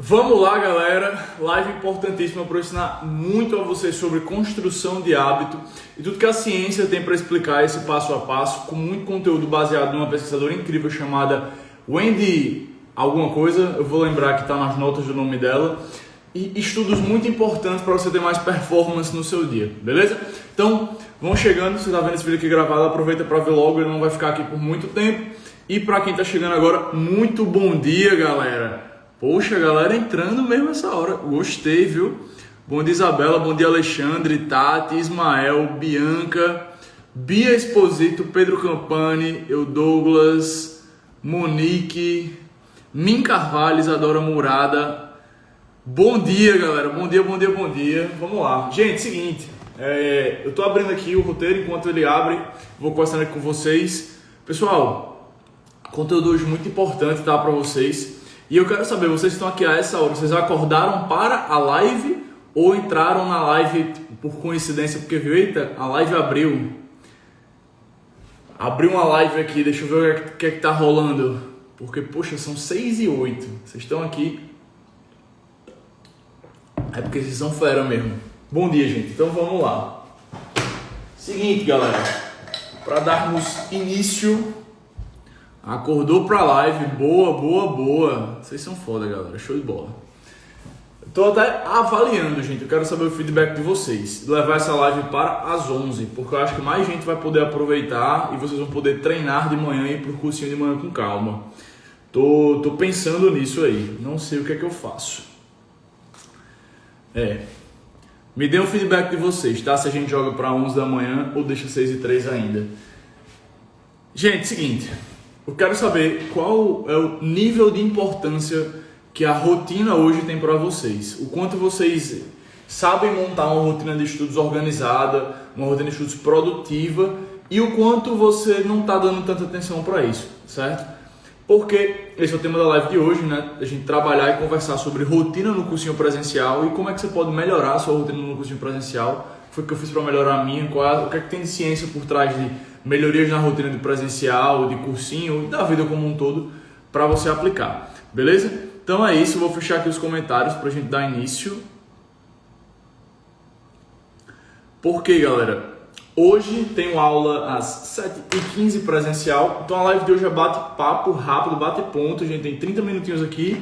Vamos lá, galera, live importantíssima para ensinar muito a vocês sobre construção de hábito e tudo que a ciência tem para explicar esse passo a passo, com muito conteúdo baseado numa pesquisadora incrível chamada Wendy alguma coisa, eu vou lembrar que está nas notas do nome dela, e estudos muito importantes para você ter mais performance no seu dia, beleza? Então, vão chegando, você está vendo esse vídeo aqui gravado, aproveita para ver logo, ele não vai ficar aqui por muito tempo. E para quem está chegando agora, muito bom dia, galera! Poxa, galera entrando mesmo essa hora. Gostei, viu? Bom dia, Isabela. Bom dia, Alexandre, Tati, Ismael, Bianca, Bia Exposito, Pedro Campani, eu Douglas, Monique, Min Carvalho, Isadora Murada. Bom dia, galera. Bom dia, bom dia, bom dia. Vamos lá. Gente, seguinte. Eu tô abrindo aqui o roteiro. Enquanto ele abre, vou conversando aqui com vocês. Pessoal, conteúdo hoje muito importante, tá? Para vocês. E eu quero saber, vocês estão aqui a essa hora, vocês acordaram para a live ou entraram na live por coincidência? Porque viu, eita, a live abriu. Abriu uma live aqui, deixa eu ver o que é que tá rolando. Porque, poxa, são 6h08. Vocês estão aqui. É porque vocês são fera mesmo. Bom dia, gente. Então vamos lá. Seguinte, galera. Para darmos início... Acordou pra live, boa, boa, boa. Vocês são foda, galera, show de bola. Tô até avaliando, gente, eu quero saber o feedback de vocês. Levar essa live para as 11, porque eu acho que mais gente vai poder aproveitar e vocês vão poder treinar de manhã e ir pro cursinho de manhã com calma. Tô pensando nisso aí, não sei o que é que eu faço. Me dê um feedback de vocês, tá? Se a gente joga pra 11 da manhã ou deixa 6h03 ainda. Gente, seguinte... Eu quero saber qual é o nível de importância que a rotina hoje tem para vocês. O quanto vocês sabem montar uma rotina de estudos organizada, uma rotina de estudos produtiva e o quanto você não está dando tanta atenção para isso, certo? Porque esse é o tema da live de hoje, né? A gente trabalhar e conversar sobre rotina no cursinho presencial e como é que você pode melhorar a sua rotina no cursinho presencial. Foi o que eu fiz para melhorar a minha, o que é que tem de ciência por trás de melhorias na rotina de presencial, de cursinho, da vida como um todo, para você aplicar, beleza? Então é isso, eu vou fechar aqui os comentários para a gente dar início. Porque, galera, hoje tenho aula às 7h15 presencial, então a live de hoje é bate-papo rápido, bate-ponto, a gente tem 30 minutinhos aqui.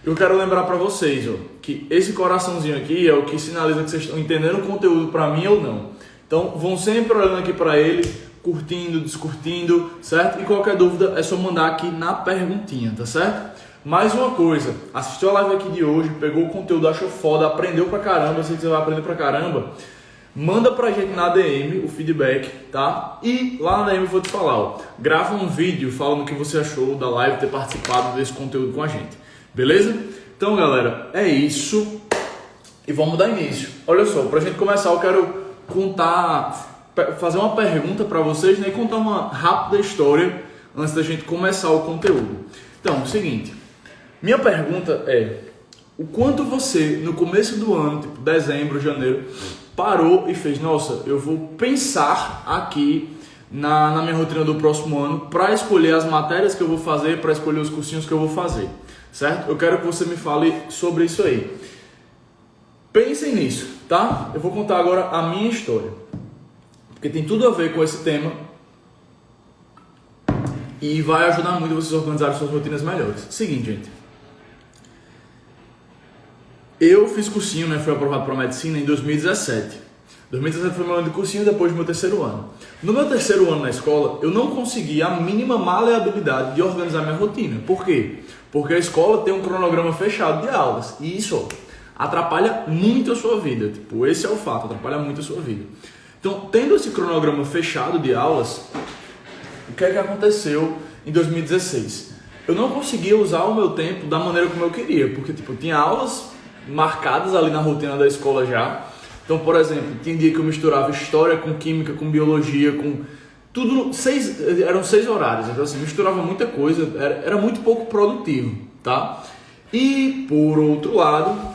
Eu quero lembrar para vocês, que esse coraçãozinho aqui é o que sinaliza que vocês estão entendendo o conteúdo para mim ou não. Então, vão sempre olhando aqui para ele, curtindo, descurtindo, certo? E qualquer dúvida é só mandar aqui na perguntinha, tá certo? Mais uma coisa, assistiu a live aqui de hoje, pegou o conteúdo, achou foda, aprendeu pra caramba, eu sei que você vai aprender pra caramba, manda pra gente na DM o feedback, tá? E lá na DM eu vou te falar, grava um vídeo falando o que você achou da live, ter participado desse conteúdo com a gente, beleza? Então, galera, é isso e vamos dar início. Olha só, pra gente começar eu quero fazer uma pergunta para vocês, né, e contar uma rápida história antes da gente começar o conteúdo. Então, é o seguinte, minha pergunta é, o quanto você, no começo do ano, tipo dezembro, janeiro, parou e fez, nossa, eu vou pensar aqui na minha rotina do próximo ano para escolher as matérias que eu vou fazer, para escolher os cursinhos que eu vou fazer, certo? Eu quero que você me fale sobre isso aí. Pensem nisso, tá? Eu vou contar agora a minha história, porque tem tudo a ver com esse tema e vai ajudar muito vocês a organizarem suas rotinas melhores. Seguinte, gente. Eu fiz cursinho, né? Fui aprovado para medicina em 2017. 2017 foi meu ano de cursinho, depois do meu terceiro ano. No meu terceiro ano na escola, eu não consegui a mínima maleabilidade de organizar minha rotina. Por quê? Porque a escola tem um cronograma fechado de aulas e isso atrapalha muito a sua vida. Tipo, esse é o fato, atrapalha muito a sua vida. Então, tendo esse cronograma fechado de aulas, o que é que aconteceu em 2016? Eu não conseguia usar o meu tempo da maneira como eu queria, porque tipo, eu tinha aulas marcadas ali na rotina da escola já. Então, por exemplo, tinha dia que eu misturava história com química, com biologia, com tudo, eram 6 horários, então assim, misturava muita coisa, era muito pouco produtivo, tá? E, por outro lado,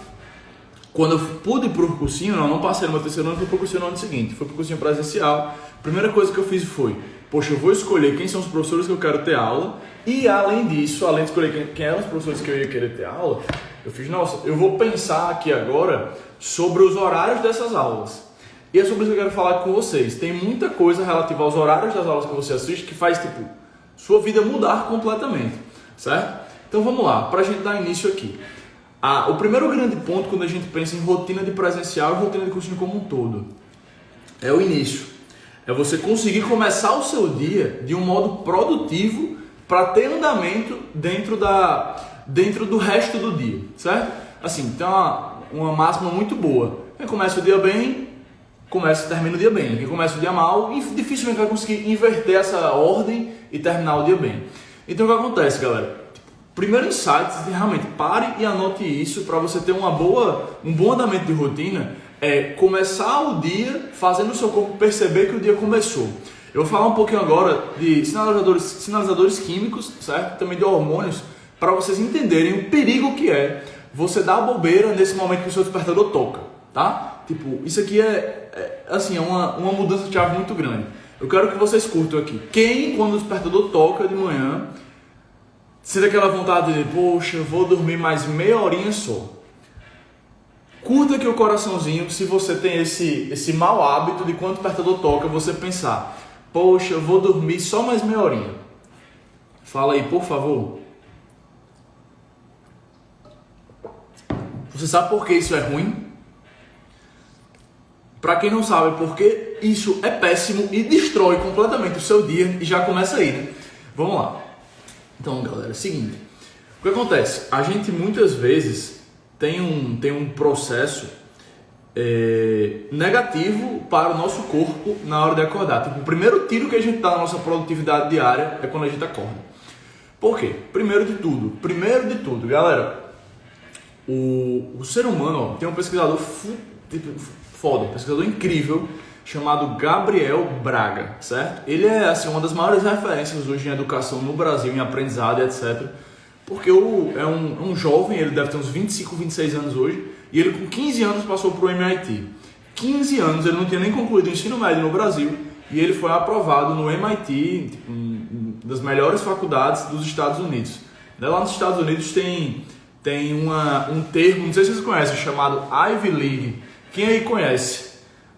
quando eu pude ir pro cursinho, não passei no meu terceiro ano, fui pro cursinho no ano seguinte. Fui pro cursinho presencial. A primeira coisa que eu fiz foi poxa, eu vou escolher quem são os professores que eu quero ter aula, e além disso, além de escolher quem eram os professores que eu ia querer ter aula, eu fiz, nossa, eu vou pensar aqui agora sobre os horários dessas aulas. E é sobre isso que eu quero falar com vocês. Tem muita coisa relativa aos horários das aulas que você assiste que faz, tipo, sua vida mudar completamente, certo? Então vamos lá, para a gente dar início aqui. O primeiro grande ponto quando a gente pensa em rotina de presencial e rotina de cursinho como um todo é o início. É você conseguir começar o seu dia de um modo produtivo para ter andamento dentro do resto do dia, certo? Assim, tem uma máxima muito boa. Quem começa o dia bem, termina o dia bem. Quem começa o dia mal, dificilmente vai conseguir inverter essa ordem e terminar o dia bem. Então o que acontece, galera? Primeiro insight, realmente pare e anote isso para você ter um bom andamento de rotina, é começar o dia fazendo o seu corpo perceber que o dia começou. Eu vou falar um pouquinho agora de sinalizadores químicos, certo? Também de hormônios, para vocês entenderem o perigo que é você dar bobeira nesse momento que o seu despertador toca, tá? Tipo, isso aqui é uma mudança de chave muito grande. Eu quero que vocês curtam aqui. Quem, quando o despertador toca de manhã, sente aquela vontade de, poxa, eu vou dormir mais meia horinha só. Curta aqui o coraçãozinho se você tem esse mau hábito de quando o despertador toca, você pensar, poxa, eu vou dormir só mais meia horinha. Fala aí, por favor. Você sabe por que isso é ruim? Para quem não sabe, porque isso é péssimo e destrói completamente o seu dia e já começa aí, né? Vamos lá. Então, galera, é o seguinte. O que acontece? A gente muitas vezes tem um processo negativo para o nosso corpo na hora de acordar. Tipo, o primeiro tiro que a gente dá na nossa produtividade diária é quando a gente acorda. Por quê? Primeiro de tudo, galera, o ser humano, tem um pesquisador foda, um pesquisador incrível, chamado Gabriel Braga, certo? Ele é uma das maiores referências hoje em educação no Brasil, em aprendizado e etc. Porque é um jovem, ele deve ter uns 25, 26 anos hoje, e ele com 15 anos passou para o MIT. 15 anos, ele não tinha nem concluído o ensino médio no Brasil, e ele foi aprovado no MIT, das melhores faculdades dos Estados Unidos. Lá nos Estados Unidos tem um termo, não sei se vocês conhecem, chamado Ivy League. Quem aí conhece?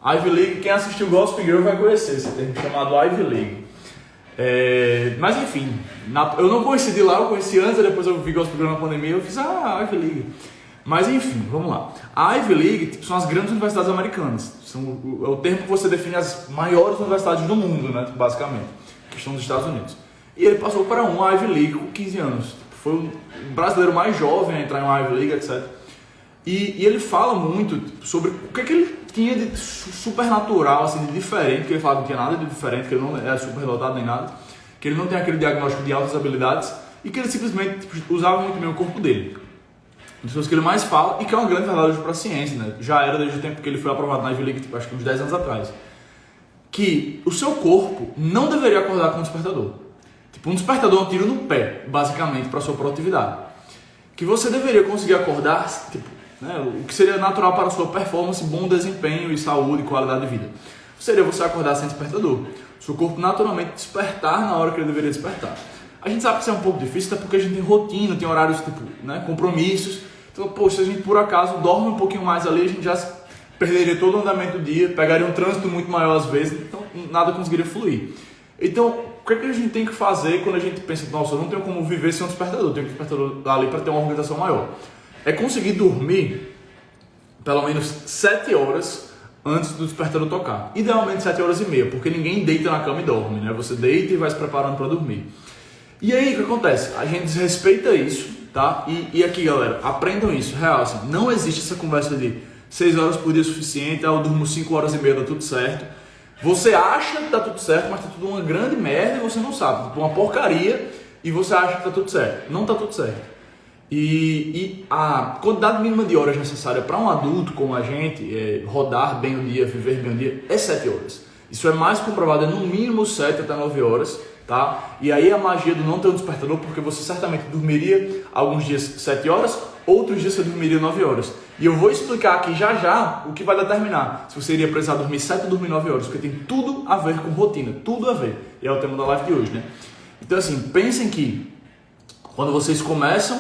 Ivy League, quem assistiu Gossip Girl vai conhecer esse termo chamado Ivy League. Mas enfim, eu não conheci de lá, eu conheci antes, depois eu vi Gossip Girl na pandemia, eu fiz Ivy League. Mas enfim, vamos lá. A Ivy League são as grandes universidades americanas. É o termo que você define as maiores universidades do mundo, né, basicamente, que estão nos Estados Unidos. E ele passou para uma Ivy League com 15 anos. Foi o brasileiro mais jovem a entrar em uma Ivy League, etc. E ele fala muito sobre o que ele tinha de supernatural, assim, de diferente, que ele fala que não tinha nada de diferente, que ele não era superdotado nem nada, que ele não tem aquele diagnóstico de altas habilidades e que ele simplesmente usava muito bem o corpo dele. Uma das coisas que ele mais fala, e que é uma grande verdade hoje para a ciência, né? Já era desde o tempo que ele foi aprovado na Ivy League, acho que uns 10 anos atrás, que o seu corpo não deveria acordar com um despertador. Um despertador é um tiro no pé, basicamente, para a sua produtividade. Que você deveria conseguir acordar, o que seria natural para a sua performance, bom desempenho e saúde e qualidade de vida. Seria você acordar sem despertador. Seu corpo naturalmente despertar na hora que ele deveria despertar. A gente sabe que isso é um pouco difícil, até porque a gente tem rotina, tem horários, compromissos. Então, se a gente por acaso dorme um pouquinho mais ali, a gente já perderia todo o andamento do dia, pegaria um trânsito muito maior às vezes, então nada conseguiria fluir. Então, o que a gente tem que fazer quando a gente pensa, nossa, eu não tenho como viver sem um despertador, eu tenho um despertador ali para ter uma organização maior? É conseguir dormir pelo menos 7 horas antes do despertador tocar. Idealmente 7 horas e meia, porque ninguém deita na cama e dorme, né? Você deita e vai se preparando para dormir. E aí, o que acontece? A gente desrespeita isso, tá? E aqui, galera, aprendam isso, real, assim, não existe essa conversa de 6 horas por dia é suficiente, eu durmo 5 horas e meia, dá tudo certo. Você acha que tá tudo certo, mas tá tudo uma grande merda e você não sabe. Tipo, uma porcaria e você acha que tá tudo certo. Não tá tudo certo. E a quantidade mínima de horas necessária para um adulto como a gente rodar bem o dia, viver bem o dia, é 7 horas. Isso é mais comprovado, é no mínimo 7 até 9 horas, tá? E aí a magia do não ter um despertador, porque você certamente dormiria alguns dias 7 horas, outros dias você dormiria 9 horas. E eu vou explicar aqui já já o que vai determinar se você iria precisar dormir 7 ou dormir 9 horas, porque tem tudo a ver com rotina, tudo a ver. E é o tema da live de hoje, né? Então assim, pensem que quando vocês começam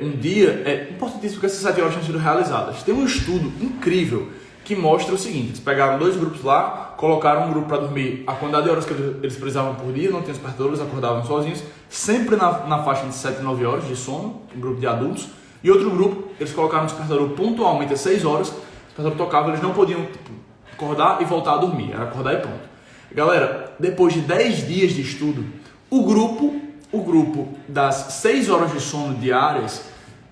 um dia, é importantíssimo que essas 7 horas tenham sido realizadas. Tem um estudo incrível que mostra o seguinte: eles pegaram 2 grupos lá, colocaram um grupo para dormir a quantidade de horas que eles precisavam por dia, não tinham despertadores, acordavam sozinhos, sempre na faixa de 7 e 9 horas de sono, um grupo de adultos. E outro grupo, eles colocaram o despertador pontualmente às 6 horas, o despertador tocava, eles não podiam acordar e voltar a dormir, era acordar e pronto. Galera, depois de 10 dias de estudo, o grupo das 6 horas de sono diárias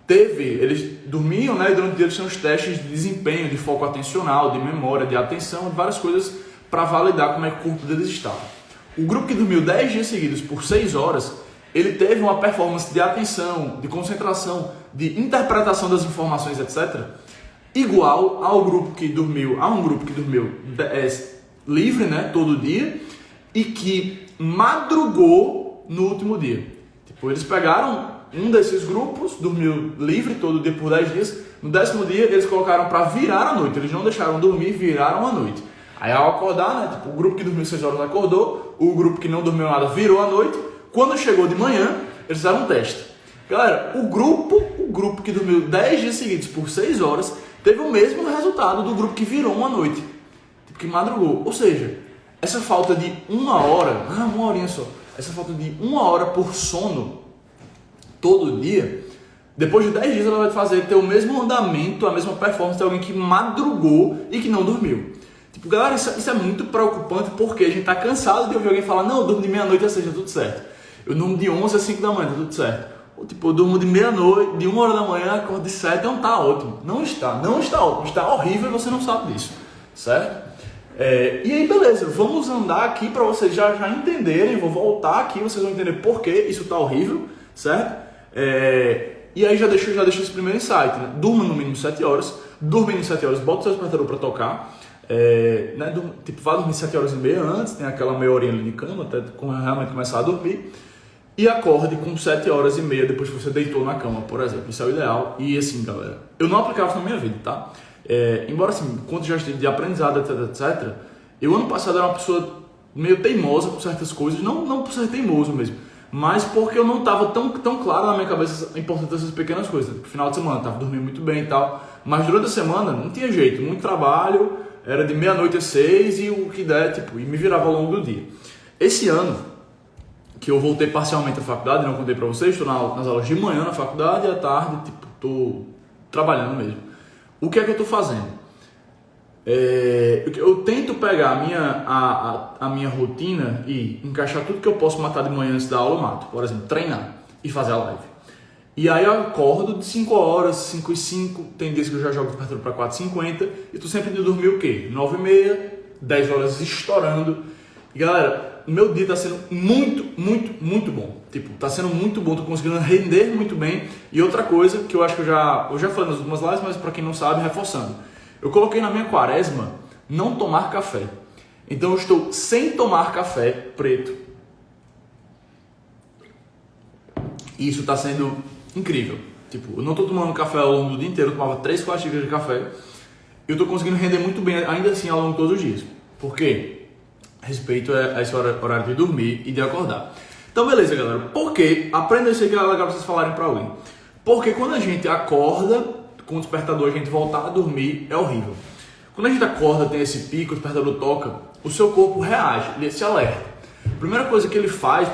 eles dormiam, né, e durante o dia eles tinham os testes de desempenho, de foco atencional, de memória, de atenção, de várias coisas para validar como é que o corpo deles estava. O grupo que dormiu 10 dias seguidos por 6 horas, ele teve uma performance de atenção, de concentração, de interpretação das informações, etc., igual a um grupo que dormiu livre, né, todo dia, e que madrugou no último dia. Tipo, eles pegaram um desses grupos, dormiu livre todo dia por 10 dias, no 10º dia eles colocaram para virar a noite, eles não deixaram dormir, viraram a noite. Aí ao acordar, né, tipo, o grupo que dormiu 6 horas acordou, o grupo que não dormiu nada virou a noite. Quando chegou de manhã, eles fizeram um teste. Galera, o grupo que dormiu 10 dias seguidos por 6 horas teve o mesmo resultado do grupo que virou uma noite, tipo, que madrugou. Ou seja, essa falta de uma horinha só, essa falta de 1 hora por sono todo dia, depois de 10 dias ela vai ter o mesmo andamento, a mesma performance de alguém que madrugou e que não dormiu. Tipo, galera, isso é muito preocupante, porque a gente tá cansado de ouvir alguém falar: não, eu durmo de meia-noite às 6, tá tudo certo. Eu durmo de 11 às 5 da manhã, tá tudo certo. Ou tipo, eu durmo de meia-noite, de 1 hora da manhã, acordo de 7, então tá ótimo. Não está ótimo, está horrível e você não sabe disso, certo? E aí, beleza, vamos andar aqui para vocês já entenderem, vou voltar aqui, vocês vão entender por que isso tá horrível, certo? E aí já deixo esse primeiro insight, né? Durma no mínimo 7 horas, dormindo 7 horas, bota o seu despertador para tocar, né? Tipo, vá dormir 7 horas e meia antes, tem aquela meia horinha ali de cama, até realmente começar a dormir, e acorde com 7 horas e meia depois que você deitou na cama, por exemplo. Isso é o ideal. E assim, galera, eu não aplicava isso na minha vida, tá? Embora assim, quando já estive de aprendizado, etc, eu ano passado era uma pessoa meio teimosa com certas coisas, não por ser teimoso mesmo, mas porque eu não estava tão claro na minha cabeça a importância dessas pequenas coisas. No final de semana eu estava dormindo muito bem e tal, mas durante a semana não tinha jeito, muito trabalho, era de meia-noite às 6 e o que der, tipo, e me virava ao longo do dia. Esse ano, que eu voltei parcialmente à faculdade, não contei pra vocês, estou nas aulas de manhã na faculdade e à tarde, tipo, estou trabalhando mesmo. O que é que eu estou fazendo? Eu tento pegar a minha rotina e encaixar tudo que eu posso matar de manhã antes da aula, eu mato. Por exemplo, treinar e fazer a live. E aí eu acordo de 5 horas, 5 e 5, tem dias que eu já jogo despertador para 4h50, e tu sempre indo dormir o quê? 9h30, 10 horas estourando. E galera, o meu dia está sendo muito bom. Tipo, está sendo muito bom, tô conseguindo render muito bem. E outra coisa que eu acho que eu já falei nas últimas lives, mas para quem não sabe, reforçando. Eu coloquei na minha quaresma não tomar café. Então eu estou sem tomar café preto. E isso está sendo incrível. Tipo, eu não estou tomando café ao longo do dia inteiro, eu tomava 3, 4 xícaras de café. Eu estou conseguindo render muito bem, ainda assim, ao longo de todos os dias. Por quê? Respeito a esse horário de dormir e de acordar. Então, beleza, galera. Por quê? Aprenda isso aí que é legal vocês falarem para alguém. Porque quando a gente acorda com o despertador, a gente voltar a dormir, é horrível. Quando a gente acorda, tem esse pico, o despertador toca, o seu corpo reage, ele se alerta. A primeira coisa que ele faz,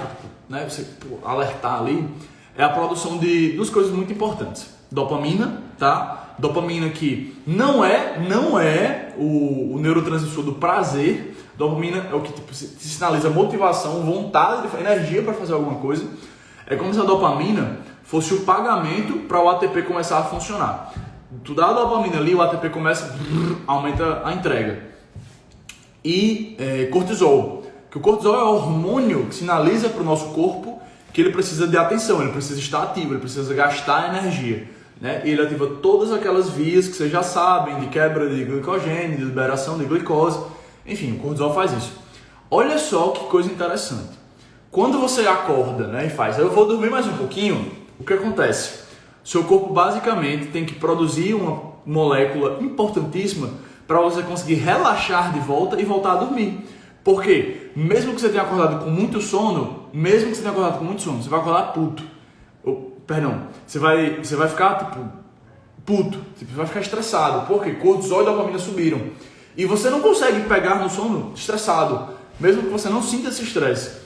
né, você alertar ali, é a produção de duas coisas muito importantes. Dopamina, tá? Dopamina que não é o neurotransmissor do prazer. Dopamina é o que te sinaliza motivação, vontade, energia para fazer alguma coisa. É como se a dopamina fosse o pagamento para o ATP começar a funcionar. Tu dá a dopamina ali, o ATP começa, aumenta a entrega. E cortisol, que o cortisol é o hormônio que sinaliza para o nosso corpo que ele precisa de atenção, ele precisa estar ativo, ele precisa gastar energia, né? E ele ativa todas aquelas vias que vocês já sabem, de quebra de glicogênio, de liberação de glicose, enfim, o cortisol faz isso. Olha só que coisa interessante. Quando você acorda, né, e faz, eu vou dormir mais um pouquinho, o que acontece? Seu corpo basicamente tem que produzir uma molécula importantíssima para você conseguir relaxar de volta e voltar a dormir. Por quê? Mesmo que você tenha acordado com muito sono, você vai acordar puto. Você vai ficar puto, você vai ficar estressado. Por quê? Cortisol e dopamina subiram. E você não consegue pegar no sono estressado, mesmo que você não sinta esse estresse.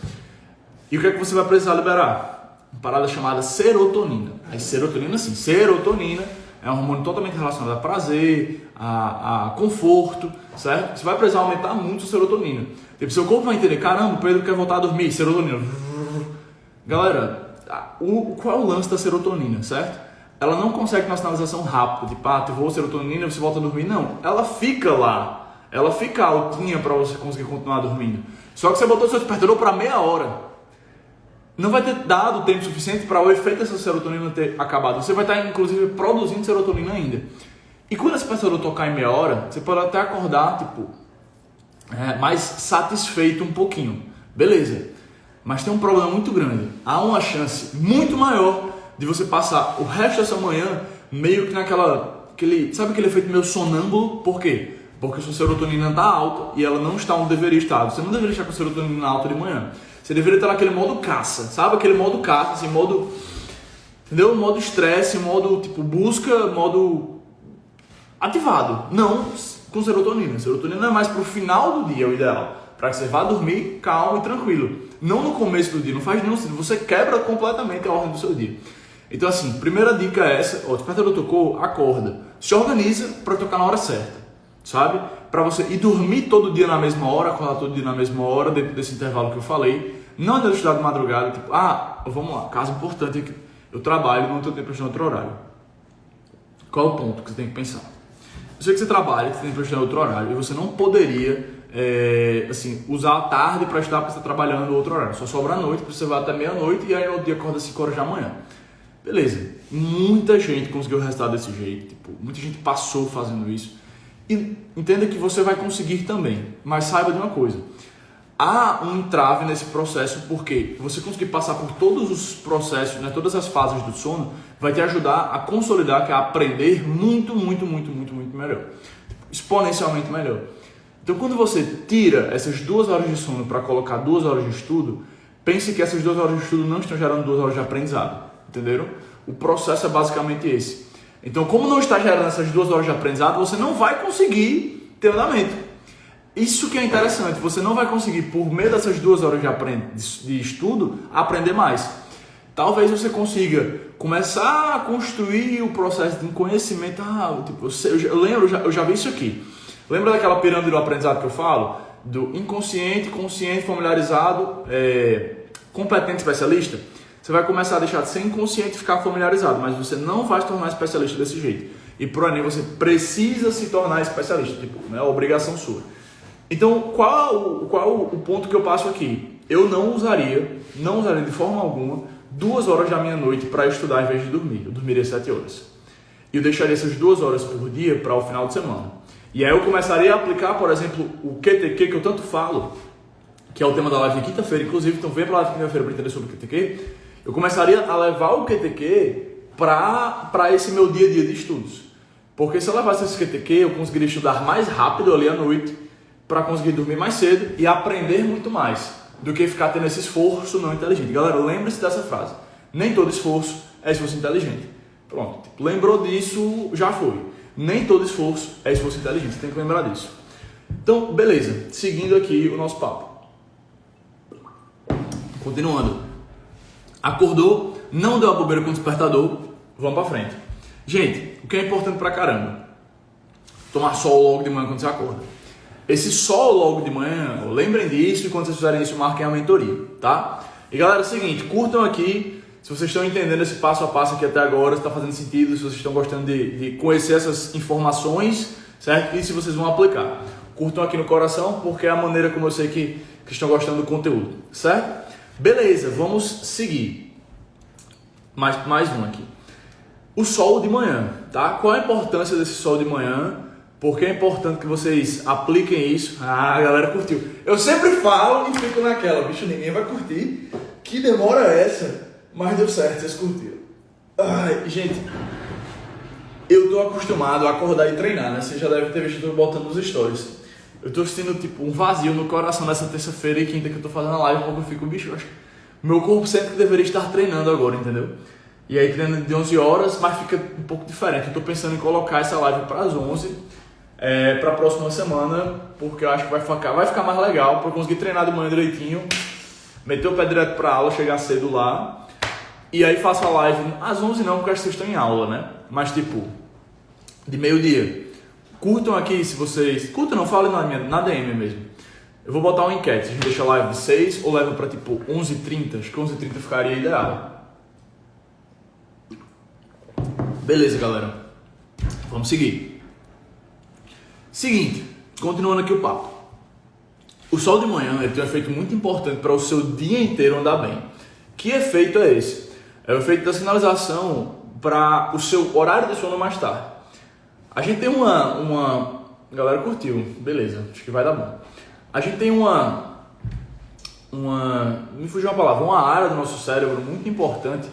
E o que é que você vai precisar liberar? Uma parada chamada serotonina. A serotonina é um hormônio totalmente relacionado a prazer, a conforto, certo? Você vai precisar aumentar muito a serotonina. Tipo, seu corpo vai entender, caramba, o Pedro quer voltar a dormir, serotonina. Galera, qual é o lance da serotonina, certo? Ela não consegue uma sinalização rápida, tipo, ativou a serotonina e você volta a dormir. Não, ela fica lá. Ela fica altinha para você conseguir continuar dormindo. Só que você botou seu despertador para meia hora. Não vai ter dado tempo suficiente para o efeito dessa serotonina ter acabado. Você vai estar, inclusive, produzindo serotonina ainda. E quando esse despertador tocar em meia hora, você pode até acordar, mais satisfeito um pouquinho. Beleza. Mas tem um problema muito grande. Há uma chance muito maior de você passar o resto dessa manhã meio que sabe aquele efeito meio sonâmbulo? Por quê? Porque sua serotonina está alta e ela não está onde deveria estar. Você não deveria estar com a serotonina alta de manhã. Você deveria estar naquele modo caça, sabe? Aquele modo caça, assim, modo... Entendeu? Modo estresse, modo busca, modo ativado. Não com serotonina. Serotonina é mais pro final do dia, o ideal. Para que você vá dormir calmo e tranquilo. Não no começo do dia, não faz nenhum sentido. Você quebra completamente a ordem do seu dia. Então assim, primeira dica é essa. O despertador tocou, acorda. Se organiza para tocar na hora certa, sabe? Para você ir dormir todo dia na mesma hora, acordar todo dia na mesma hora, dentro desse intervalo que eu falei. Não adianta estudar de madrugada, vamos lá, caso importante é que eu trabalho, não tenho tempo para estudar outro horário. Qual é o ponto que você tem que pensar? Eu sei que você trabalha, você tem que estudar outro horário, e você não poderia usar a tarde para estudar porque você está trabalhando outro horário. Só sobra a noite, você vai até meia-noite e aí no outro dia acorda às 5 horas da manhã. Beleza, muita gente conseguiu o resultado desse jeito, muita gente passou fazendo isso. E entenda que você vai conseguir também, mas saiba de uma coisa. Há um entrave nesse processo porque você conseguir passar por todos os processos, todas as fases do sono, vai te ajudar a consolidar, que é aprender muito melhor. Exponencialmente melhor. Então quando você tira essas 2 horas de sono para colocar 2 horas de estudo, pense que essas 2 horas de estudo não estão gerando 2 horas de aprendizado. Entenderam? O processo é basicamente esse. Então como não está gerando essas 2 horas de aprendizado, você não vai conseguir ter andamento. Isso que é interessante, você não vai conseguir, por meio dessas 2 horas de estudo, aprender mais. Talvez você consiga começar a construir o processo de conhecimento. Eu já vi isso aqui. Lembra daquela pirâmide do aprendizado que eu falo? Do inconsciente, consciente, familiarizado, competente, especialista? Você vai começar a deixar de ser inconsciente e ficar familiarizado, mas você não vai se tornar especialista desse jeito. E pro Enem você precisa se tornar especialista, é uma obrigação sua. Então, qual o ponto que eu passo aqui? Eu não usaria de forma alguma 2 horas da minha noite para estudar em vez de dormir. Eu dormiria 7 horas. E eu deixaria essas 2 horas por dia para o final de semana. E aí eu começaria a aplicar, por exemplo, o QTQ que eu tanto falo, que é o tema da live de quinta-feira, inclusive, então venha para a live de quinta-feira para entender sobre o QTQ. Eu começaria a levar o QTQ para esse meu dia a dia de estudos. Porque se eu levasse esse QTQ, eu conseguiria estudar mais rápido ali à noite, para conseguir dormir mais cedo e aprender muito mais do que ficar tendo esse esforço não inteligente. Galera, lembre-se dessa frase. Nem todo esforço é esforço inteligente. Pronto. Lembrou disso, já foi. Nem todo esforço é esforço inteligente. Você tem que lembrar disso. Então, beleza. Seguindo aqui o nosso papo. Continuando. Acordou, não deu a bobeira com o despertador, vamos para frente. Gente, o que é importante pra caramba? Tomar sol logo de manhã quando você acorda. Esse sol logo de manhã, lembrem disso e quando vocês fizerem isso, marquem a mentoria, tá? E galera, é o seguinte, curtam aqui, se vocês estão entendendo esse passo a passo aqui até agora, se está fazendo sentido, se vocês estão gostando de conhecer essas informações, certo? E se vocês vão aplicar. Curtam aqui no coração, porque é a maneira como eu sei que estão gostando do conteúdo, certo? Beleza, vamos seguir. Mais um aqui. O sol de manhã, tá? Qual a importância desse sol de manhã? Porque é importante que vocês apliquem isso. Ah, a galera curtiu. Eu sempre falo e fico naquela, bicho, ninguém vai curtir. Que demora é essa? Mas deu certo, vocês curtiram. Ai, gente, eu tô acostumado a acordar e treinar, né? Você já deve ter visto eu botando nos stories. Eu tô sentindo, tipo, um vazio no coração nessa terça-feira e quinta que eu tô fazendo a live, porque eu fico, bicho, eu acho que meu corpo sempre que deveria estar treinando agora, entendeu? E aí treinando de 11 horas, mas fica um pouco diferente. Eu tô pensando em colocar essa live para as 11, para a próxima semana, porque eu acho que vai ficar mais legal, para eu conseguir treinar de manhã direitinho, meter o pé direto pra aula, chegar cedo lá, e aí faço a live às 11 não, porque acho que vocês estão em aula, né? Mas tipo, de meio-dia. Curtam aqui se vocês... Curtam não, falem na DM mesmo. Eu vou botar uma enquete, a gente deixa a live de 6 ou leva pra tipo 11h30, acho que 11h30 ficaria ideal. Beleza, galera. Vamos seguir. Seguinte, continuando aqui o papo. O sol de manhã ele tem um efeito muito importante para o seu dia inteiro andar bem. Que efeito é esse? É o efeito da sinalização para o seu horário de sono mais tarde. A gente tem uma... Galera curtiu, beleza, acho que vai dar bom. A gente tem me fugiu uma palavra, uma área do nosso cérebro muito importante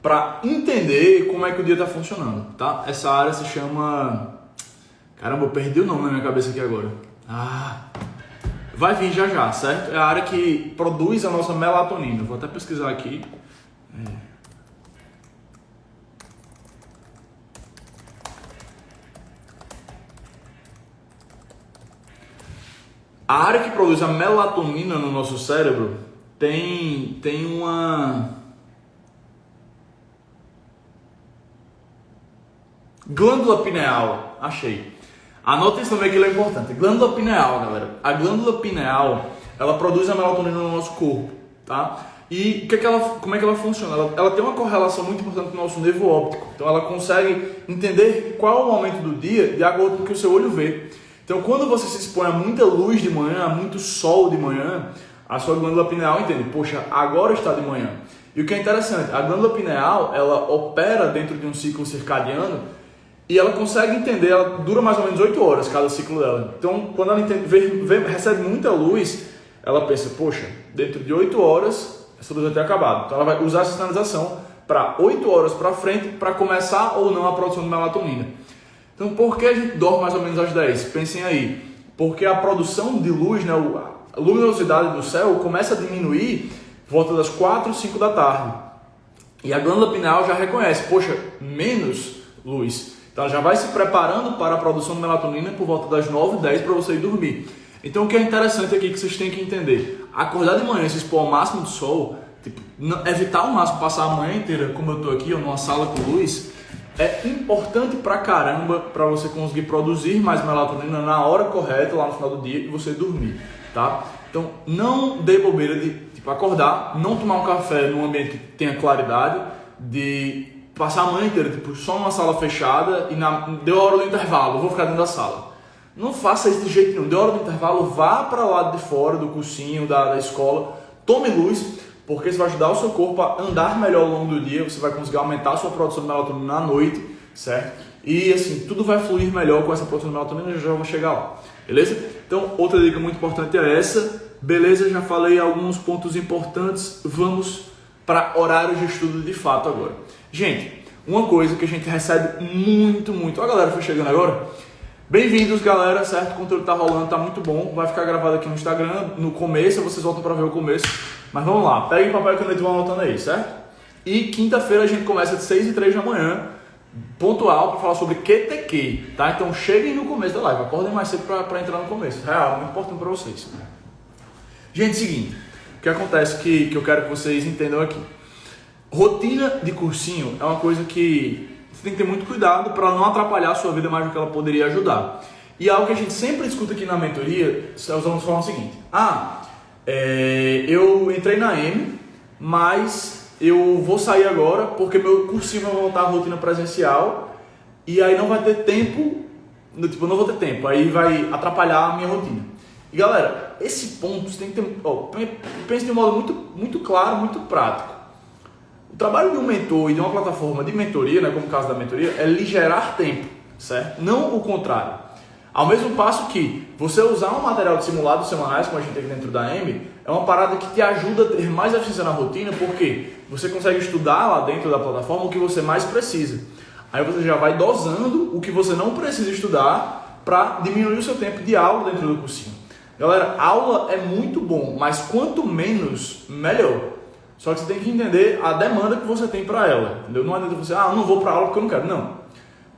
para entender como é que o dia está funcionando, tá? Essa área se chama... Caramba, eu perdi o nome na minha cabeça aqui agora. Vai vir já, certo? É a área que produz a nossa melatonina. Vou até pesquisar aqui. A área que produz a melatonina no nosso cérebro tem uma glândula pineal. Achei. Anotem isso também que é importante. Glândula pineal, galera. A glândula pineal, ela produz a melatonina no nosso corpo, tá? E como é que ela funciona? Ela tem uma correlação muito importante com o nosso nervo óptico. Então ela consegue entender qual é o momento do dia de acordo com o que o seu olho vê. Então, quando você se expõe a muita luz de manhã, a muito sol de manhã, a sua glândula pineal entende, poxa, agora está de manhã. E o que é interessante, a glândula pineal, ela opera dentro de um ciclo circadiano e ela consegue entender, ela dura mais ou menos 8 horas cada ciclo dela. Então, quando ela recebe muita luz, ela pensa, poxa, dentro de 8 horas, essa luz vai ter acabado. Então, ela vai usar essa sinalização para 8 horas para frente para começar ou não a produção de melatonina. Então, por que a gente dorme mais ou menos às 10? Pensem aí. Porque a produção de luz, né, a luminosidade do céu começa a diminuir por volta das 4, 5 da tarde. E a glândula pineal já reconhece, poxa, menos luz. Então, ela já vai se preparando para a produção de melatonina por volta das 9, 10 para você ir dormir. Então, o que é interessante aqui que vocês têm que entender. Acordar de manhã, se expor ao máximo do sol, evitar ao máximo passar a manhã inteira, como eu estou aqui, ou numa sala com luz, é importante pra caramba para você conseguir produzir mais melatonina na hora correta, lá no final do dia, e você dormir, tá? Então, não dê bobeira de acordar, não tomar um café num ambiente que tenha claridade, de passar a manhã inteira só numa sala fechada e deu a hora do intervalo, vou ficar dentro da sala. Não faça isso de jeito nenhum. Deu a hora do intervalo, vá para o lado de fora do cursinho, da escola, tome luz, porque isso vai ajudar o seu corpo a andar melhor ao longo do dia, você vai conseguir aumentar a sua produção de melatonina à noite, certo? E assim, tudo vai fluir melhor com essa produção de melatonina, eu já vou chegar lá, beleza? Então, outra dica muito importante é essa, beleza? Já falei alguns pontos importantes, vamos para horários de estudo de fato agora. Gente, uma coisa que a gente recebe muito, ó, a galera foi chegando agora. Bem-vindos, galera, certo? O conteúdo tá rolando, tá muito bom, vai ficar gravado aqui no Instagram, no começo, vocês voltam para ver o começo. Mas vamos lá, peguem papel e caneta e vão anotando aí, certo? E quinta-feira a gente começa de 6h03 da manhã, pontual, para falar sobre QTQ, tá? Então cheguem no começo da live, acordem mais cedo para entrar no começo, real, muito importante para vocês. Gente, seguinte, o que acontece que eu quero que vocês entendam aqui. Rotina de cursinho é uma coisa que você tem que ter muito cuidado para não atrapalhar a sua vida mais do que ela poderia ajudar. E algo que a gente sempre escuta aqui na mentoria, os alunos falam o seguinte, eu entrei na M, mas eu vou sair agora porque meu cursinho vai voltar à rotina presencial e aí não vai ter tempo, eu não vou ter tempo, aí vai atrapalhar a minha rotina. E galera, esse ponto você tem que ter, pense de um modo muito claro, muito prático. O trabalho de um mentor e de uma plataforma de mentoria, né, como o caso da mentoria, é lhe gerar tempo, certo? Não o contrário. Ao mesmo passo que você usar um material de simulados semanais, como a gente tem aqui dentro da M, é uma parada que te ajuda a ter mais eficiência na rotina, porque você consegue estudar lá dentro da plataforma o que você mais precisa. Aí você já vai dosando o que você não precisa estudar para diminuir o seu tempo de aula dentro do cursinho. Galera, aula é muito bom, mas quanto menos, melhor. Só que você tem que entender a demanda que você tem para ela, entendeu? Não adianta você, eu não vou para aula porque eu não quero. Não.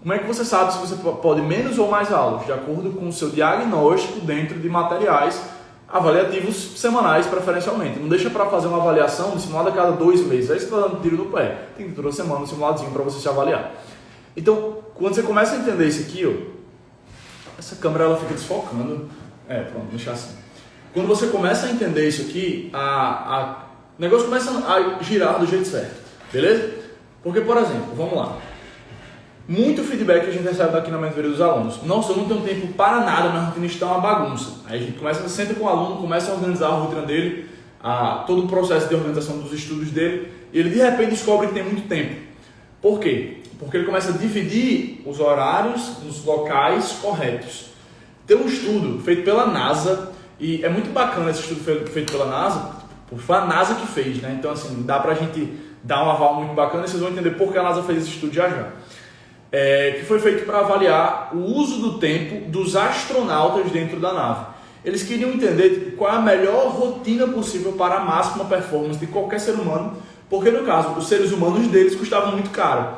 Como é que você sabe se você pode menos ou mais aulas? De acordo com o seu diagnóstico dentro de materiais avaliativos semanais, preferencialmente. Não deixa para fazer uma avaliação de simulado a cada 2 meses. Aí você está dando tiro no pé. Tem que toda semana um simuladozinho para você se avaliar. Então, quando você começa a entender isso aqui, essa câmera ela fica desfocando. Pronto, deixar assim. Quando você começa a entender isso aqui, o negócio começa a girar do jeito certo. Beleza? Porque, por exemplo, vamos lá. Muito feedback que a gente recebe aqui na mentoria dos alunos. Nossa, eu não tenho tempo para nada, minha rotina está uma bagunça. Aí a gente senta com o aluno, começa a organizar a rotina dele, todo o processo de organização dos estudos dele, e ele de repente descobre que tem muito tempo. Por quê? Porque ele começa a dividir os horários nos locais corretos. Tem um estudo feito pela NASA, e é muito bacana esse estudo feito pela NASA, porque foi a NASA que fez, né? Então assim, dá pra gente dar um aval muito bacana e vocês vão entender por que a NASA fez esse estudo já. Que foi feito para avaliar o uso do tempo dos astronautas dentro da nave. Eles queriam entender qual é a melhor rotina possível para a máxima performance de qualquer ser humano, porque no caso, os seres humanos deles custavam muito caro.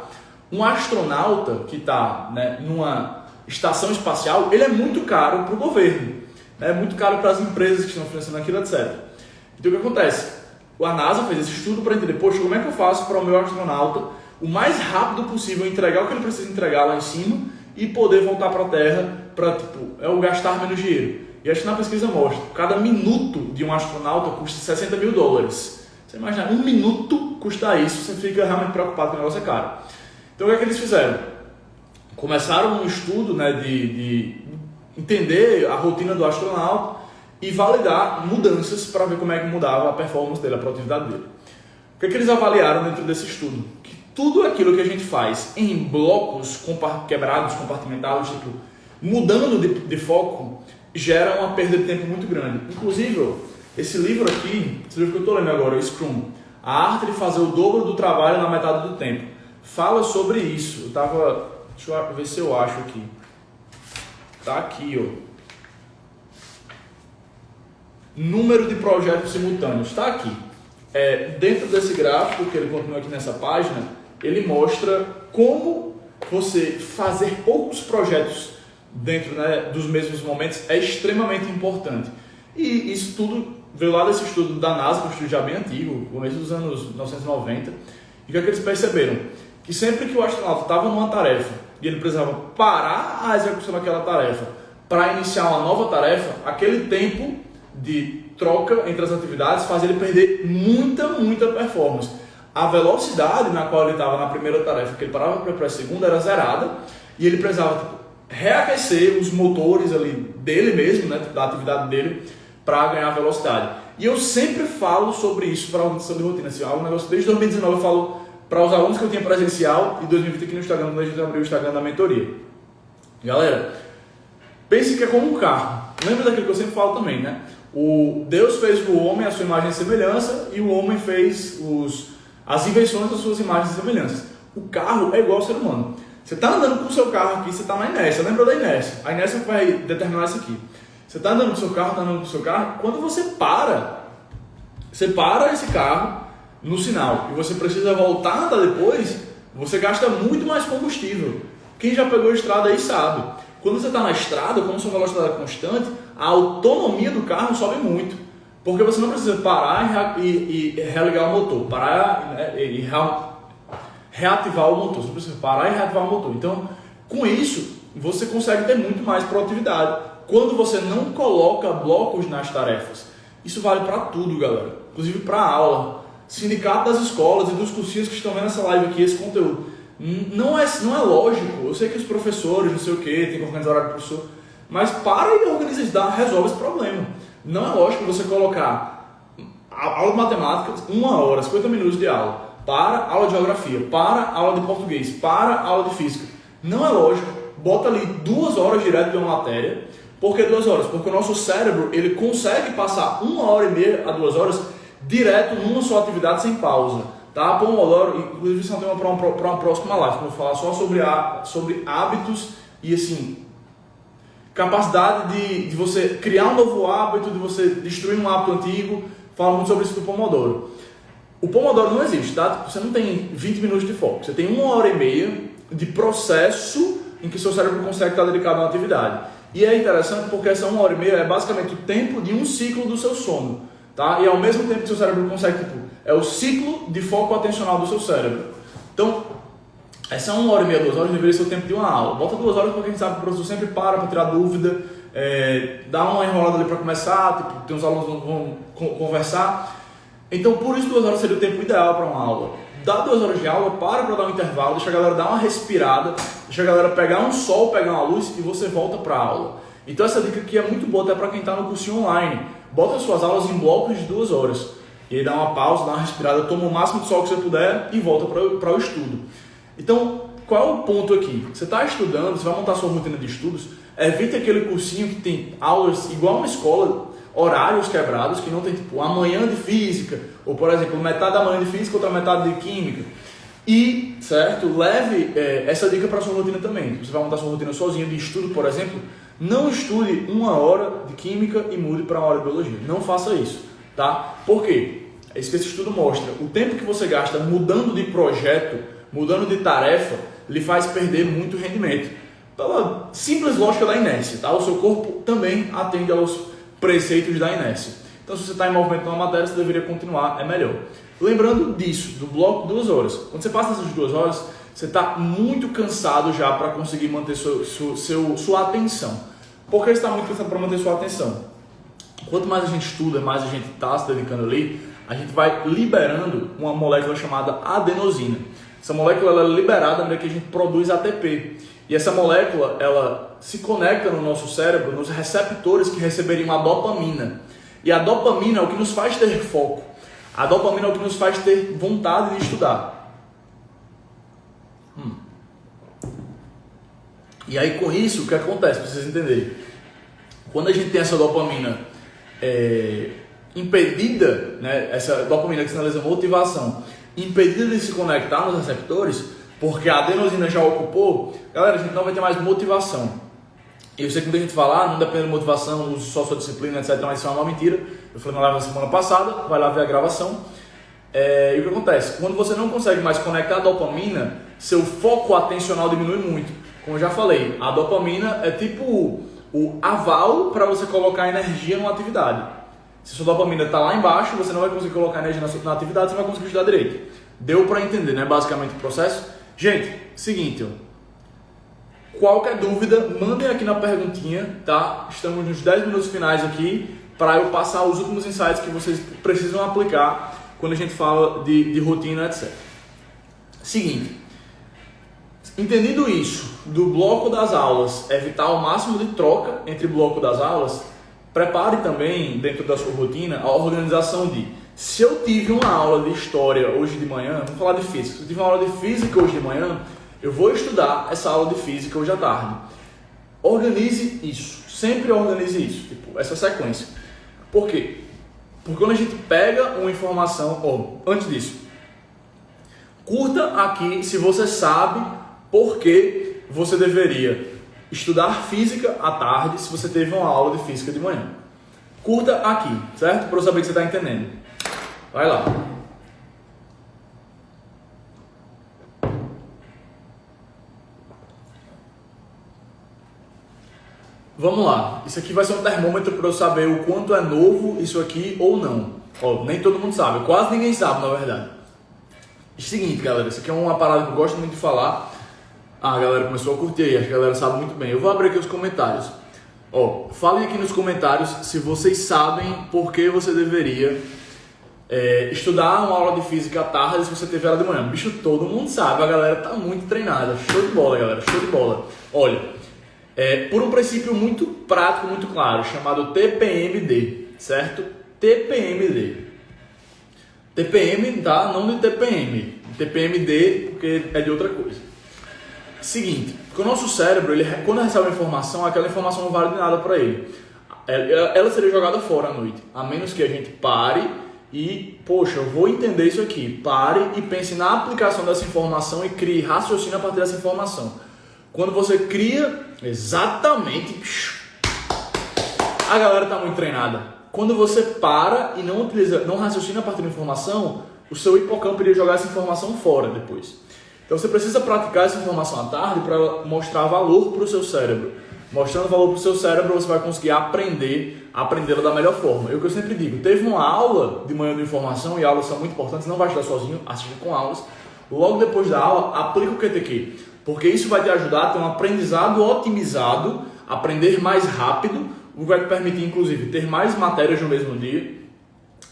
Um astronauta que está numa estação espacial, ele é muito caro para o governo, é muito caro para as empresas que estão financiando aquilo, etc. Então o que acontece? A NASA fez esse estudo para entender, poxa, como é que eu faço para o meu astronauta o mais rápido possível entregar o que ele precisa entregar lá em cima e poder voltar para a Terra para gastar menos dinheiro. E acho que na pesquisa mostra, cada minuto de um astronauta custa $60 mil. Você imagina, 1 minuto custa isso, você fica realmente preocupado com o negócio é caro. Então o que é que eles fizeram? Começaram um estudo de entender a rotina do astronauta e validar mudanças para ver como é que mudava a performance dele, a produtividade dele. O que é que eles avaliaram dentro desse estudo? Tudo aquilo que a gente faz em blocos quebrados, compartimentados, mudando de foco, gera uma perda de tempo muito grande. Inclusive, esse livro aqui, esse livro que eu estou lendo agora, o Scrum, A Arte de Fazer o Dobro do Trabalho na Metade do Tempo, fala sobre isso. Deixa eu ver se eu acho aqui. Tá aqui, Número de projetos simultâneos, está aqui. Dentro desse gráfico, que ele continua aqui nessa página, ele mostra como você fazer poucos projetos dentro dos mesmos momentos é extremamente importante. E isso tudo veio lá desse estudo da NASA, que é um estudo já bem antigo, começo dos anos 1990. E o que é que eles perceberam? Que sempre que o astronauta estava numa tarefa e ele precisava parar a execução daquela tarefa para iniciar uma nova tarefa, aquele tempo de troca entre as atividades faz ele perder muita performance. A velocidade na qual ele estava na primeira tarefa, que ele parava para a segunda, era zerada, e ele precisava reaquecer os motores ali dele mesmo, da atividade dele, para ganhar velocidade. E eu sempre falo sobre isso para a organização de rotina. Assim, um negócio, desde 2019 eu falo para os alunos que eu tinha presencial e 2020 aqui no Instagram, quando a gente abriu o Instagram da mentoria. Galera, pense que é como um carro. Lembra daquilo que eu sempre falo também, né? Deus fez o homem à sua imagem e semelhança e o homem fez as invenções das suas imagens e semelhanças. O carro é igual ao ser humano. Você está andando com o seu carro aqui, você está na inércia. Lembra da inércia? A inércia vai determinar isso aqui. Você está andando com o seu carro, quando você para esse carro no sinal e você precisa voltar a andar depois, você gasta muito mais combustível. Quem já pegou a estrada aí sabe. Quando você está na estrada, como sua velocidade é constante, a autonomia do carro sobe muito. Porque você não precisa parar e religar o motor, e reativar o motor. Você não precisa parar e reativar o motor. Então, com isso, você consegue ter muito mais produtividade quando você não coloca blocos nas tarefas. Isso vale para tudo, galera. Inclusive para a aula. Sindicato das escolas e dos cursinhos que estão vendo essa live aqui, esse conteúdo. Não é lógico. Eu sei que os professores, não sei o que, tem que organizar o horário do professor. Mas para e organiza isso, resolve esse problema. Não é lógico você colocar aula de matemática, 1 hora, 50 minutos de aula, para aula de geografia, para aula de português, para aula de física. Não é lógico. bota ali 2 horas direto de uma matéria. Por que 2 horas? Porque o nosso cérebro, ele consegue passar 1h30 a 2 horas direto numa só atividade sem pausa. Tá? Pomodoro, inclusive isso é um tema para uma próxima live, que eu vou falar só sobre hábitos e assim, capacidade de você criar um novo hábito, de você destruir um hábito antigo. Falo muito sobre isso do Pomodoro. O Pomodoro não existe, tá? Você não tem 20 minutos de foco, você tem 1h30 de processo em que seu cérebro consegue estar dedicado a uma atividade. E é interessante porque essa 1h30 é basicamente o tempo de um ciclo do seu sono, tá? E ao mesmo tempo que seu cérebro consegue, é o ciclo de foco atencional do seu cérebro. Então, essa 1h30, 2 horas deveria ser o tempo de uma aula. Bota 2 horas porque a gente sabe que o professor sempre para tirar dúvida, dá uma enrolada ali para começar, tem uns alunos que vão conversar. Então, por isso 2 horas seria o tempo ideal para uma aula. Dá 2 horas de aula, para dar um intervalo, deixa a galera dar uma respirada, deixa a galera pegar um sol, pegar uma luz e você volta para a aula. Então essa dica aqui é muito boa até para quem está no cursinho online. Bota as suas aulas em blocos de 2 horas. E aí dá uma pausa, dá uma respirada, toma o máximo de sol que você puder e volta para o estudo. Então, qual é o ponto aqui? Você está estudando, você vai montar sua rotina de estudos, evite aquele cursinho que tem aulas igual uma escola, horários quebrados, que não tem tipo amanhã de física, ou por exemplo, metade da manhã de física, outra metade de química. E, certo, leve essa dica para sua rotina também. Você vai montar sua rotina sozinho de estudo, por exemplo, não estude 1 hora de química e mude para 1 hora de biologia. Não faça isso, tá? Por quê? É isso que esse estudo mostra. O tempo que você gasta mudando de projeto, mudando de tarefa, lhe faz perder muito rendimento. Pela simples lógica da inércia, tá? O seu corpo também atende aos preceitos da inércia. Então, se você está em movimento numa matéria, você deveria continuar, é melhor. Lembrando disso, do bloco de 2 horas. Quando você passa essas 2 horas, você está muito cansado já para conseguir manter sua atenção. Por que você está muito cansado para manter sua atenção? Quanto mais a gente estuda, mais a gente está se dedicando ali, a gente vai liberando uma molécula chamada adenosina. Essa molécula ela é liberada na hora que a gente produz ATP. E essa molécula, ela se conecta no nosso cérebro, nos receptores que receberiam a dopamina. E a dopamina é o que nos faz ter foco. A dopamina é o que nos faz ter vontade de estudar. E aí com isso, o que acontece, para vocês entenderem? Quando a gente tem essa dopamina impedida, né, essa dopamina que sinaliza motivação, impedida de se conectar nos receptores, porque a adenosina já ocupou, galera, a gente não vai ter mais motivação. E eu sei que muita gente fala, não depende de motivação, use só sua disciplina, etc. Mas isso é uma mentira. Eu falei na live na semana passada, vai lá ver a gravação. E o que acontece? Quando você não consegue mais conectar a dopamina, seu foco atencional diminui muito. Como eu já falei, a dopamina é tipo o aval para você colocar energia numa atividade. Se sua dopamina está lá embaixo, você não vai conseguir colocar energia na atividade, você não vai conseguir estudar direito. Deu para entender, né? Basicamente o processo. Gente, seguinte, qualquer dúvida, mandem aqui na perguntinha, tá? Estamos nos 10 minutos finais aqui para eu passar os últimos insights que vocês precisam aplicar quando a gente fala de rotina, etc. Seguinte, entendido isso, do bloco das aulas, evitar o máximo de troca entre bloco das aulas, prepare também, dentro da sua rotina, a organização de se eu tive uma aula de história hoje de manhã, vamos falar de física, se eu tive uma aula de física hoje de manhã, eu vou estudar essa aula de física hoje à tarde. Organize isso, sempre organize isso, tipo, essa sequência. Por quê? Porque quando a gente pega uma informação, antes disso, curta aqui se você sabe por que você deveria estudar física à tarde se você teve uma aula de física de manhã. Curta aqui, certo? Para eu saber que você está entendendo. Vai lá. Vamos lá. Isso aqui vai ser um termômetro para eu saber o quanto é novo isso aqui ou não. Nem todo mundo sabe. Quase ninguém sabe, na verdade. Seguinte, galera. Isso aqui é uma parada que eu gosto muito de falar. A galera começou a curtir aí. Acho que a galera sabe muito bem. Eu vou abrir aqui os comentários. Falem aqui nos comentários se vocês sabem por que você deveria estudar uma aula de física à tarde se você teve ela de manhã. Bicho, todo mundo sabe, a galera tá muito treinada. Show de bola, galera, show de bola. Olha, por um princípio muito prático, muito claro, chamado TPMD, certo? TPMD. TPM, tá? Não de TPM. TPMD, porque é de outra coisa. Seguinte, porque o nosso cérebro, quando recebe uma informação, aquela informação não vale de nada para ele. Ela seria jogada fora à noite, a menos que a gente pare e, poxa, eu vou entender isso aqui. Pare e pense na aplicação dessa informação e crie raciocínio a partir dessa informação. Quando você cria, exatamente, a galera está muito treinada. Quando você para e não raciocina a partir da informação, o seu hipocampo iria jogar essa informação fora depois. Então você precisa praticar essa informação à tarde para mostrar valor para o seu cérebro. Mostrando valor para o seu cérebro, você vai conseguir aprendê-la da melhor forma. É o que eu sempre digo, teve uma aula de manhã de informação, e aulas são muito importantes, não vai estudar sozinho, assistir com aulas. Logo depois da aula, aplica o QTQ, porque isso vai te ajudar a ter um aprendizado otimizado, aprender mais rápido, o que vai te permitir, inclusive, ter mais matérias no mesmo dia,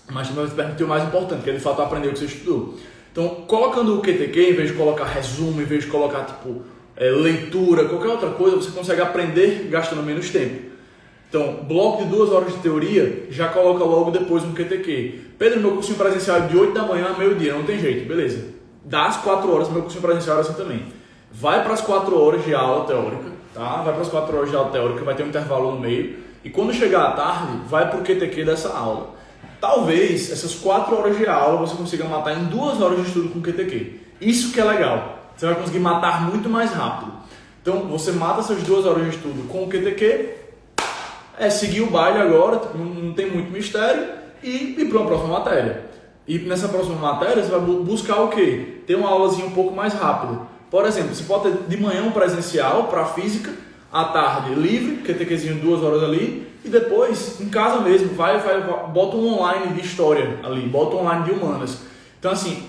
mas também vai te permitir o mais importante, que é de fato aprender o que você estudou. Então, colocando o QTQ, em vez de colocar resumo, em vez de colocar leitura, qualquer outra coisa, você consegue aprender gastando menos tempo. Então, bloco de 2 horas de teoria, já coloca logo depois um QTQ. Pedro, meu cursinho presencial é de 8 da manhã a meio-dia, não tem jeito, beleza. Dá as 4 horas, meu cursinho presencial é assim também. Vai para as 4 horas de aula teórica, tá? Vai para as 4 horas de aula teórica, vai ter um intervalo no meio. E quando chegar à tarde, vai para o QTQ dessa aula. Talvez essas 4 horas de aula você consiga matar em 2 horas de estudo com o QTQ. Isso que é legal. Você vai conseguir matar muito mais rápido. Então, você mata essas 2 horas de estudo com o QTQ, seguir o baile agora, não tem muito mistério, e ir para uma próxima matéria. E nessa próxima matéria, você vai buscar o quê? Ter uma aulazinha um pouco mais rápida. Por exemplo, você pode ter de manhã um presencial para física, à tarde livre, QTQzinho 2 horas ali, e depois, em casa mesmo, bota um online de história ali, bota um online de humanas. Então, assim,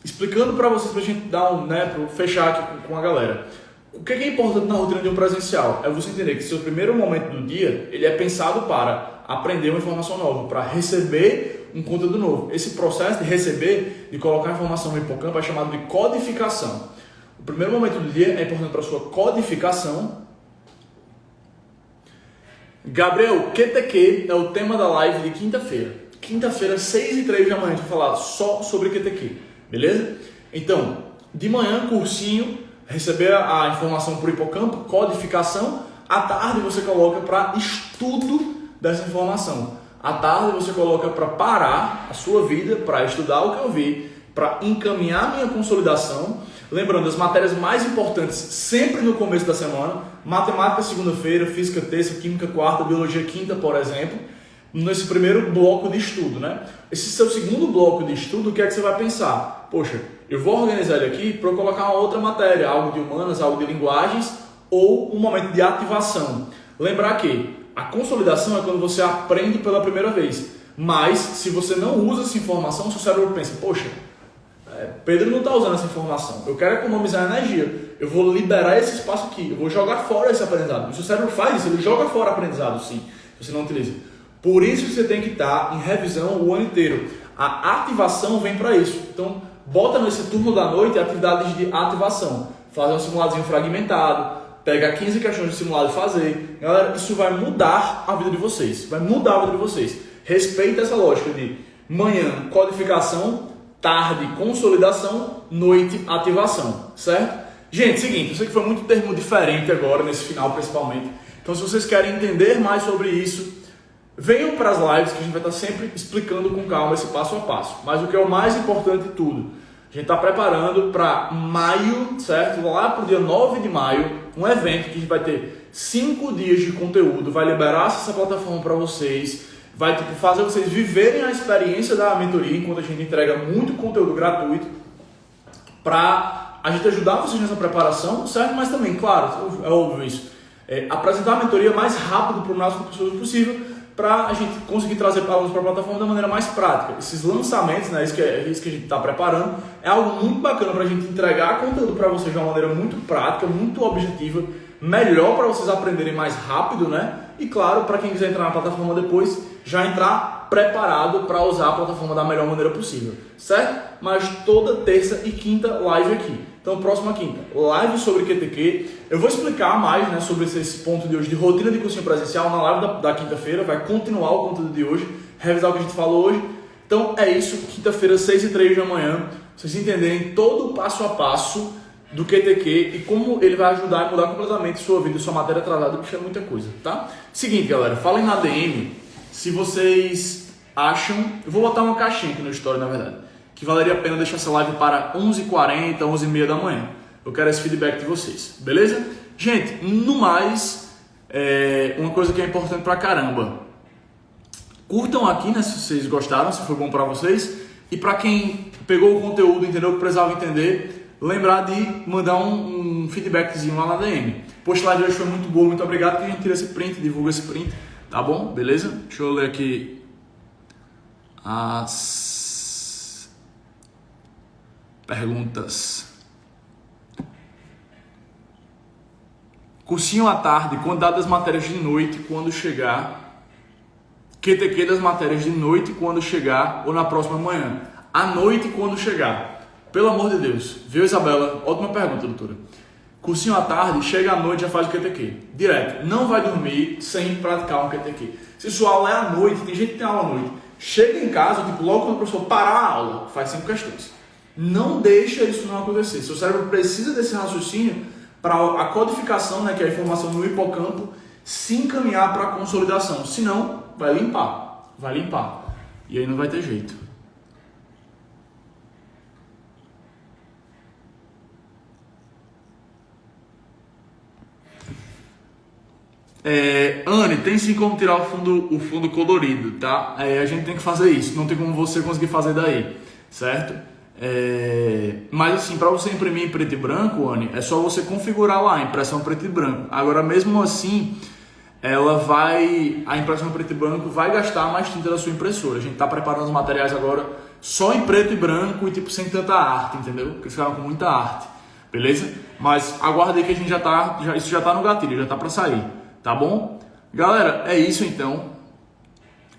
explicando para vocês, para a gente dar para fechar aqui com a galera. O que é importante na rotina de um presencial? É você entender que seu primeiro momento do dia, ele é pensado para aprender uma informação nova, para receber um conteúdo novo. Esse processo de receber, de colocar a informação no hipocampo é chamado de codificação. O primeiro momento do dia é importante para a sua codificação. Gabriel, QTQ é o tema da live de quinta-feira. Quinta-feira, 6h03 da manhã, a gente vai falar só sobre QTQ, beleza? Então, de manhã, cursinho, receber a informação por hipocampo, codificação. À tarde você coloca para estudo dessa informação. À tarde você coloca para parar a sua vida, para estudar o que eu vi, para encaminhar a minha consolidação. Lembrando, as matérias mais importantes sempre no começo da semana: matemática segunda-feira, física terça, química quarta, biologia quinta, por exemplo, nesse primeiro bloco de estudo, né? Esse seu segundo bloco de estudo, o que é que você vai pensar? Poxa, eu vou organizar ele aqui para eu colocar uma outra matéria, algo de humanas, algo de linguagens, ou um momento de ativação. Lembrar que a consolidação é quando você aprende pela primeira vez, mas se você não usa essa informação, seu cérebro pensa: poxa, Pedro não está usando essa informação, eu quero economizar energia, eu vou liberar esse espaço aqui, eu vou jogar fora esse aprendizado. O seu cérebro faz isso, ele joga fora aprendizado, sim, se você não utiliza. Por isso que você tem que estar em revisão o ano inteiro. A ativação vem para isso. Então, bota nesse turno da noite atividades de ativação. Fazer um simuladozinho fragmentado, pega 15 questões de simulado e fazer. Galera, isso vai mudar a vida de vocês. Vai mudar a vida de vocês. Respeita essa lógica de manhã, codificação, tarde, consolidação, noite, ativação. Certo? Gente, seguinte, eu sei que foi muito termo diferente agora, nesse final principalmente. Então, se vocês querem entender mais sobre isso, venham para as lives que a gente vai estar sempre explicando com calma esse passo a passo. Mas o que é o mais importante de tudo, a gente está preparando para maio, certo? Lá para o dia 9 de maio, um evento que a gente vai ter 5 dias de conteúdo, vai liberar essa plataforma para vocês, vai fazer vocês viverem a experiência da mentoria, enquanto a gente entrega muito conteúdo gratuito para a gente ajudar vocês nessa preparação, certo? Mas também, claro, é óbvio isso, apresentar a mentoria mais rápido para o máximo de pessoas possível, para a gente conseguir trazer alunos para a plataforma da maneira mais prática. Esses lançamentos, né, isso que a gente está preparando, é algo muito bacana para a gente entregar conteúdo para vocês de uma maneira muito prática, muito objetiva, melhor para vocês aprenderem mais rápido, né? E claro, para quem quiser entrar na plataforma depois, já entrar preparado para usar a plataforma da melhor maneira possível, certo? Mas toda terça e quinta live aqui. Então, próxima quinta, live sobre QTQ. Eu vou explicar mais, né, sobre esse ponto de hoje de rotina de cursinho presencial na live da quinta-feira. Vai continuar o conteúdo de hoje, revisar o que a gente falou hoje. Então, é isso. Quinta-feira, 6h03 da manhã. Vocês entenderem todo o passo a passo do QTQ e como ele vai ajudar a mudar completamente sua vida, sua matéria atrasada, bicho, é muita coisa, tá? Seguinte, galera, falem na DM se vocês acham... Eu vou botar uma caixinha aqui no story, na verdade, que valeria a pena deixar essa live para 11h40, 11h30 da manhã. Eu quero esse feedback de vocês, beleza? Gente, no mais, uma coisa que é importante pra caramba. Curtam aqui, né, se vocês gostaram, se foi bom pra vocês. E pra quem pegou o conteúdo, entendeu o que precisava entender, lembrar de mandar um feedbackzinho lá na DM. Poxa, a live de hoje foi muito boa, muito obrigado, que a gente tira esse print, divulga esse print, tá bom? Beleza? Deixa eu ler aqui as perguntas. Cursinho à tarde, quantidade das matérias de noite quando chegar. QTQ das matérias de noite quando chegar ou na próxima manhã. À noite quando chegar. Pelo amor de Deus. Viu, Isabela? Ótima pergunta, doutora. Cursinho à tarde, chega à noite e já faz o QTQ. Direto. Não vai dormir sem praticar um QTQ. Se sua aula é à noite, tem gente que tem aula à noite. Chega em casa, tipo, logo quando o professor parar a aula, faz 5 questões. Não deixa isso não acontecer. Seu cérebro precisa desse raciocínio para a codificação, né, que é a informação no hipocampo, se encaminhar para a consolidação. Senão, vai limpar. E aí não vai ter jeito. Anne, tem sim como tirar o fundo colorido, tá? A gente tem que fazer isso. Não tem como você conseguir fazer daí, certo? Mas assim, para você imprimir em preto e branco, Anne, é só você configurar lá a impressão preto e branco. Agora, mesmo assim, a impressão preto e branco vai gastar mais tinta da sua impressora. A gente está preparando os materiais agora só em preto e branco e tipo sem tanta arte, entendeu? Porque eles ficaram com muita arte, beleza? Mas aguarda aí que a gente isso já tá no gatilho, já tá para sair, tá bom? Galera, é isso então.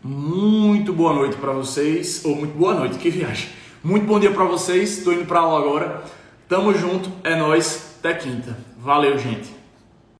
Muito boa noite para vocês, ou muito boa noite, que viagem. Muito bom dia para vocês, tô indo para aula agora. Tamo junto, é nóis, até quinta. Valeu, gente.